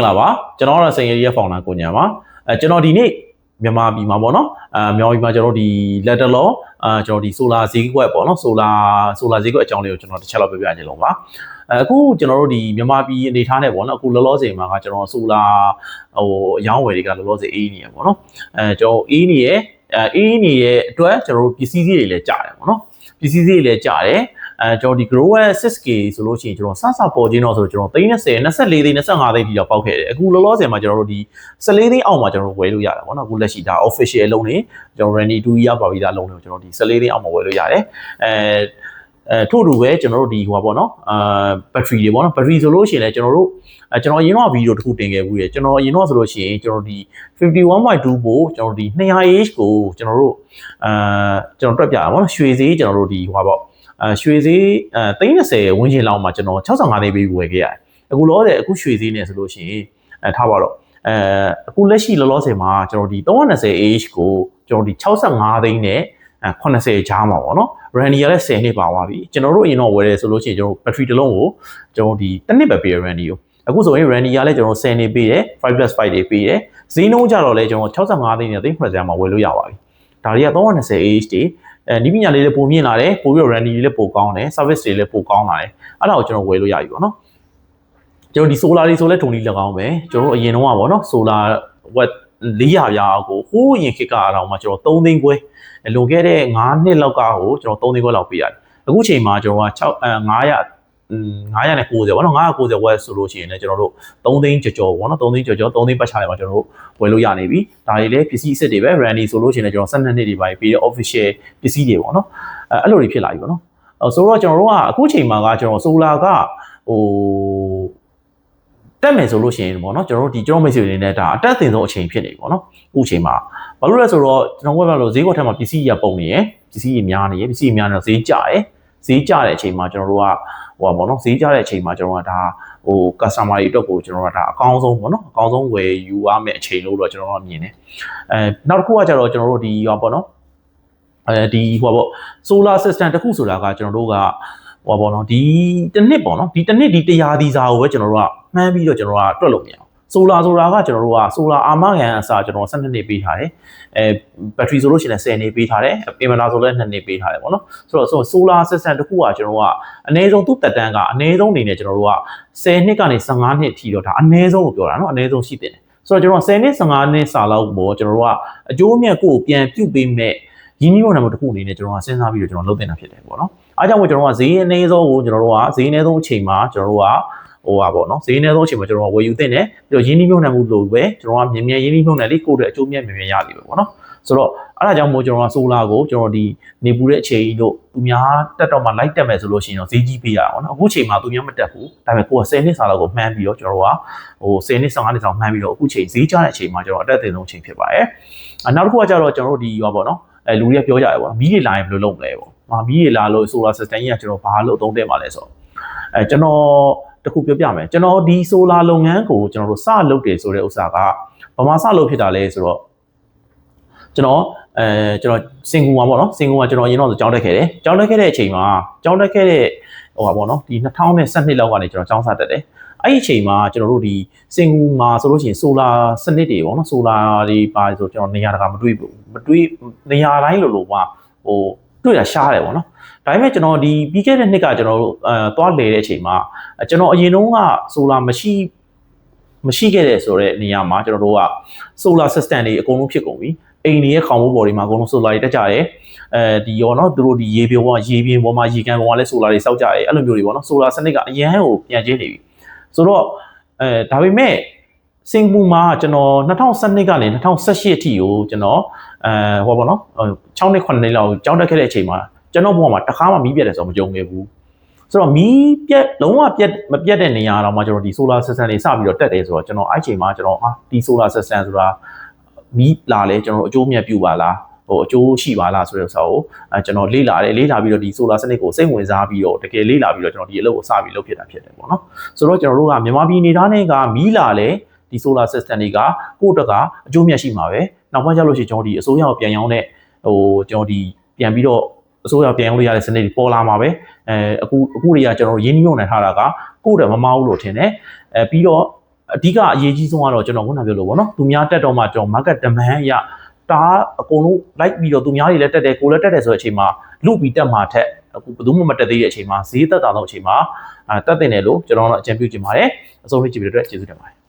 လာပါကျွန်တော်ကတော့စိန်ရည်ရဲ့ founder ကိုညာပါကျွန်တော်ဒီနေ့မြန်မာပြည်မှာပေါ့နော်မြန်မာပြည်မှာကျွန်တော်ဒီ letter law ကျွန်တော်ဒီ solar ဈေးကွက်ပေါ့နော် solar ဈေးကွက်အကြောင်းလေးကိုကျွန်တော်တစ်ချက်လောက်ပြောပြချင်လို့ပါအခုကျွန်တော်တို့ဒီမြန်မာပြည်အနေထားနဲ့ပေါ့နော်အခုလောလောဆယ်မှာကကျွန်တော် solar အယောင်းဝယ်တွေကလောလောဆယ်အေးနေရပေါ့နော်ကျွန်တော်အေးနေရဲ့အတွက်ကျွန်တော်တို့ပစ္စည်းဈေးတွေလည်းကျတယ်ပေါ့နော်ပစ္စည်းဈေးတွေလည်းကျတယ်ကျွန်တော်ဒီ grower 6k ဆိုလို့ရှိရင်ကျွန်တော်စပေါ်ခြင်းတော့ဆိုကျွန်တော်30 24သိန်း25သိန်းထိတော့ပေါက်ခဲ့တယ်အခုလောလောဆယ်မှာကျွန်တော်တို့ဒီ14သိန်းအောက်မှာကျွန်တော်တို့ဝယ်လို့ရတာပေါ့နော်အခုလက်ရှိဒါ official အလုံးနေကျွန်တော် Randy 2 year ပါပြီးသားအလုံးတွေကိုကျွန်တော်ဒီ14သိန်းအောက်မှာဝယ်လို့ရတယ်ထို့တူပဲကျွန်တော်တို့ဒီဟိုပါပေါ့နော်battery တွေပေါ့နော် battery ဆိုလို့ရှိရင်လည်းကျွန်တော်အရင်တော့ဗီဒီယိုတစ်ခုတင်ခဲ့ဘူးတယ်ကျွန်တော်အရင်တော့ဆိုလို့ရှိရင်ကျွန်တော်ဒီ 51.2 ကိုကျွန်တော်ဒီ 200h ကိုကျွန်တော်တို့ကျွန်တော်တွက်ပြတာပေါ့နော်ရွှေဈေးကျွန်တော်တို့ဒီဟိုပါပေါ့ရွှေဈေး30ဝန်းကျင်လောက်မှာကျွန်တော်65သိန်းပေးဝယ်ခဲ့ရတယ်အခုလောဆယ်အခုရွှေဈေးနဲ့ဆိုလို့ရှိရင်ထားပါတော့အခုလက်ရှိလောလောဆယ်မှာကျွန်တော်ဒီ 320h ကိုကျွန်တော်ဒီ65သိန်းနဲ့80ကြားမှာပေါ့နော် Randy ရလည်း10နှစ်ပါသွားပြီကျွန်တော်တို့အရင်တော့ဝယ်တယ်ဆိုလို့ရှိရင်ကျွန်တော် battery တစ်လုံးကိုကျွန်တော်ဒီတစ်နှစ်ပဲပေးရ Randy ကိုအခုဆိုရင် Randy ရလည်းကျွန်တော်10နှစ်ပေးတယ် 5+5 တွေပေးတယ်ဈေးနှုန်းကြတော့လည်းကျွန်တော်65သိန်းနဲ့380မှာဝယ်လို့ရပါပြီဒါတွေက 320h တွေနီးပညာလေးလည်းပိုမြင့်လာတယ်ပိုပြီးတော့ Randy လေးလည်းပိုကောင်းတယ် service တွေလည်းပိုကောင်းလာတယ်အဲ့ဒါကိုကျွန်တော်ဝယ်လို့ရပြီပေါ့နော်ကျွန်တော်ဒီ solar တွေဆိုလဲထုံလေးလက်ကောင်းပဲကျွန်တော်တို့အရင်တော့ပေါ့နော် solar watt 400ရာကိုဟိုးရင်ခစ်ကအတော့မှကျွန်တော်3သိန်းခွဲလွန်ခဲ့တဲ့9နှစ်လောက်ကဟိုကျွန်တော်3သိန်းခွဲလောက်ပေးရတယ်အခုချိန်မှာကျွန်တော်က990ပေါ့နော်990 watt ဆိုလို့ရှိရင်လည်းကျွန်တော်တို့3သိန်းကျော်ပေါ့နော်3သိန်းကျော်3သိန်းပတ်ချာတယ်မှာကျွန်တော်တို့ဝယ်လို့ရနေပြီဒါတွေလည်းပစ္စည်းအစ်စ်တွေပဲ Randy ဆိုလို့ရှိရင်လည်းကျွန်တော်12နှစ်တွေပါပြီးတဲ့ official ပစ္စည်းတွေပေါ့နော်အဲ့လိုတွေဖြစ်လာပြီပေါ့နော်ဆိုတော့ကျွန်တော်တို့ကအခုချိန်မှာကကျွန်တော် solar ကတက်မယ်ဆိုလို့ရှိရင်ပေါ့နော်ကျွန်တော်တို့ဒီကျွန်တော်မိတ်ဆွေတွေနဲ့ဒါအတက်အသင့်ဆုံးအချိန်ဖြစ်နေပြီပေါ့နော်အခုချိန်မှာဘာလို့လဲဆိုတော့ကျွန်တော်ဝက်ပါလို့ဈေးကွက်ထဲမှာပစ္စည်းရပုံနေရယ်ပစ္စည်းများနေရယ်ပစ္စည်းများနေတော့ဈေးကျတဲ့အချိန်မှာကျွန်တော်တို့ကဟိုပါပေါ့နော်ဈေးကျတဲ့အချိန်မှာကျွန်တော်ကဒါcustomer တွေအတွက်ကိုကျွန်တော်ကဒါအကောင်းဆုံးပေါ့နော်အကောင်းဆုံးဝယ်ယူရမယ့်အချိန်လို့တော့ကျွန်တော်ကမြင်တယ်နောက်တစ်ခုကကျတော့ကျွန်တော်တို့ဒီဟိုပေါ့နော်ဒီဟိုပေါ့ solar system တစ်ခုဆိုတာကကျွန်တော်တို့ကဟိုပေါ့နော်ဒီတစ်နှစ်ပေါ့နော်ဒီတစ်နှစ်ဒီ100ဒီစာကိုပဲကျွန်တော်တို့ကမှန်းပြီးတော့ကျွန်တော်ကတွက်လို့မရအောင်solar ဆိုတာကကျွန်တော်တို့က solar အာမခံအစားကျွန်တော်12နှစ်ပေးထားတယ်battery ဆိုလို့ရှိရင်10နှစ်ပေးထားတယ် inverter ဆိုလည်း2နှစ်ပေးထားတယ်ပေါ့နော်ဆိုတော့ solar system တခုကကျွန်တော်ကအနည်းဆုံးသူ့တက်တန်းကအနည်းဆုံးအနေနဲ့ကျွန်တော်တို့က10နှစ်ကနေ15နှစ်ထိတော့ဒါအနည်းဆုံးလို့ပြောတာနော်အနည်းဆုံးရှိတယ်ဆိုတော့ကျွန်တော်10နှစ်15နှစ်စာလောက်ပေါ့ကျွန်တော်တို့ကအကျိုးအမြတ်ကိုပြန်ပြုတ်ပေးမဲ့ရင်းနှီးမြှုပ်နှံမှုတစ်ခုအနေနဲ့ကျွန်တော်ကစဉ်းစားပြီးတော့ကျွန်တော်လုပ်တင်တာဖြစ်တယ်ပေါ့နော်အားကြောင့်မို့ကျွန်တော်ကဈေးအနည်းဆုံးကိုကျွန်တော်တို့ကဈေးအနည်းဆုံးအချိန်မှာကျွန်တော်တို့ကဟိုပါပေါ့နော်ဈေးအနည်းဆုံးအချိန်မှာကျွန်တော်ကဝယ်ယူသင့်တယ်ပြီးတော့ရင်းနှီးမြှုပ်နှံမှုလို့ပဲကျွန်တော်ကမြင်ရင်းနှီးမြှုပ်နှံလေးကိုယ့်အတွက်အကျိုးမြတ်မြင်ရပြီပဲပေါ့နော်ဆိုတော့အဲ့ဒါကြောင့်မို့ကျွန်တော်က solar ကိုကျွန်တော်ဒီနေပူတဲ့အချိန်တို့သူများတက်တော့မှလိုက်တက်မယ်ဆိုလို့ရှိရင်တော့ဈေးကြီးပေးရအောင်နော်အခုချိန်မှာသူများမတက်ဘူးဒါပေမဲ့ကိုက10နှစ်စာလောက်ကိုမှန်းပြီးတော့ကျွန်တော်ကဟို10နှစ်15နှစ်စာမှန်းပြီးတော့အခုချိန်ဈေးကျတဲ့အချိန်မှာကျွန်တော်အတက်အသင့်ဆုံးအချိန်ဖြစ်ပါတယ်နောက်တစ်ခုကကျတော့ကျွန်တော်တို့ဒီဟောပေါ့နော်လူတွေကပြောကြတယ်ပေါ့မီးတွေလာရင်ဘယ်လိုလုပ်မလဲပေါ့မီးတွေလာလို့ solar system ကြီးကကျွန်တော်ဘာလို့အသုံးတက်မှာလဲဆိုတော့ကျွန်တော်တခုပြောပြမယ်ကျွန်တော်ဒီ solar လုပ်ငန်းကိုကျွန်တော်တို့စလုပ်တယ်ဆိုတဲ့ဥစ္စာကဘာမှစလုပ်ဖြစ်တာလဲဆိုတော့ကျွန်တော်စင်ကူမှာပေါ့နော်စင်ကူမှာကျွန်တော်အရင်တော့ကြောင်းတက်ခဲ့တယ်ကြောင်းတက်ခဲ့တဲ့အချိန်မှာကြောင်းတက်ခဲ့တဲ့ဟိုပါပေါ့နော်ဒီ2012လောက်ကနေကျွန်တော်ကြောင်းစတက်တယ်အဲ့ဒီအချိန်မှာကျွန်တော်တို့ဒီစင်ကူမှာဆိုလို့ရှိရင် solar စနစ်တွေပေါ့နော် solar တွေပါဆိုကျွန်တော်နေရာတကာမတွေးနေရာတိုင်းလို့ဟိုတွေ့တာရှားတယ်ပေါ့နော်ဒါပေမဲ့ကျွန်တော်ဒီပြီးခဲ့တဲ့နှစ်ကကျွန်တော်တို့သွားလေတဲ့အချိန်မှာကျွန်တော်အရင်တုန်းက solar မရှိခဲ့တဲ့ဆိုတဲ့နေရာမှာကျွန်တော်တို့က solar system တွေအကုန်လုံးဖြစ်ကုန်ပြီအိမ်တွေရဲ့ခေါင်မိုးပေါ်တွေမှာအကုန်လုံး solar တွေတက်ကြတယ်ဒီရောနော်သူတို့ဒီရေပြင်ပေါ်မှာရေကန်ပေါ်မှာလည်း solar တွေစောက်ကြတယ်အဲ့လိုမျိုးတွေပေါ့နော် solar စနစ်ကအရန်ကိုပြန်ကျင်းနေပြီဆိုတော့ဒါပေမဲ့စင်ပူမှာကျွန်တော်2012ကနေ2018အထိကိုကျွန်တော်ဟောပါတော့6နှစ်9နှစ်လောက်ကြောင်းတက်ခဲ့တဲ့အချိန်မှာကျွန်တော်ဘဝမှာတစ်ခါမှမီးပြတ်တယ်ဆိုတော့မကြုံခဲ့ဘူးဆိုတော့မီးပြတ်လုံးဝမပြတ်တဲ့နေရာတော့မှကျွန်တော်ဒီ solar system တွေစပြီးတော့တက်တယ်ဆိုတော့ကျွန်တော်အဲ့ချိန်မှာကျွန်တော်ဒီ solar system ဆိုတာမီးလာလဲကျွန်တော်အကျိုးမြတ်ပြုပါလားဟိုအကျိုးရှိပါလားဆိုတဲ့ဥစ္စာကိုကျွန်တော်လေ့လာပြီးတော့ဒီ solar စနစ်ကိုစိတ်ဝင်စားပြီးတော့တကယ်လေ့လာပြီးတော့ကျွန်တော်ဒီအလုပ်ကိုစပြီးလုပ်ဖြစ်တာဖြစ်တယ်ပေါ့နော်ဆိုတော့ကျွန်တော်တို့ကမြန်မာပြည်နေသားနဲ့ကမီးလာလဲဒီ solar system တွေကကိုယ့်အတွက်ကအကျိုးမြတ်ရှိမှာပဲနောက်ပိုင်းကျလို့ရှိရင်ကျွန်တော်ဒီအစိုးရကိုပြန်ရောင်းတဲ့ဟိုကျွန်တော်ဒီပြန်ပြီးတော့အစိုးရပြန်ရောင်းလို့ရတဲ့စနစ်တွေပေါ်လာမှာပဲအခုတွေကကျွန်တော်ရင်းနှီးမြှုပ်နှံထားတာကကိုယ့်အတွက်မမအောင်လို့ထင်တယ်ပြီးတော့ အဓိကအရေးကြီးဆုံးကတော့ကျွန်တော်ခုနပြောလို့ပေါ့နော်သူများတက်တော့မှကျွန်တော် market demand ရတာအကုန်လုံးလိုက်ပြီးတော့သူများတွေလည်းတက်တယ်ကိုလည်းတက်တယ်ဆိုတဲ့အချိန်မှာလူပြီးတက်မှာထက်အခုဘယ်သူမှမတက်သေးတဲ့အချိန်မှာဈေးသက်သာတော့အချိန်မှာတက်တင်တယ်လို့ကျွန်တော်တို့အကြံပြုချင်ပါတယ်အဆုံးလေးကြည့်ပြီးတော့ကျေးဇူးတင်ပါတယ်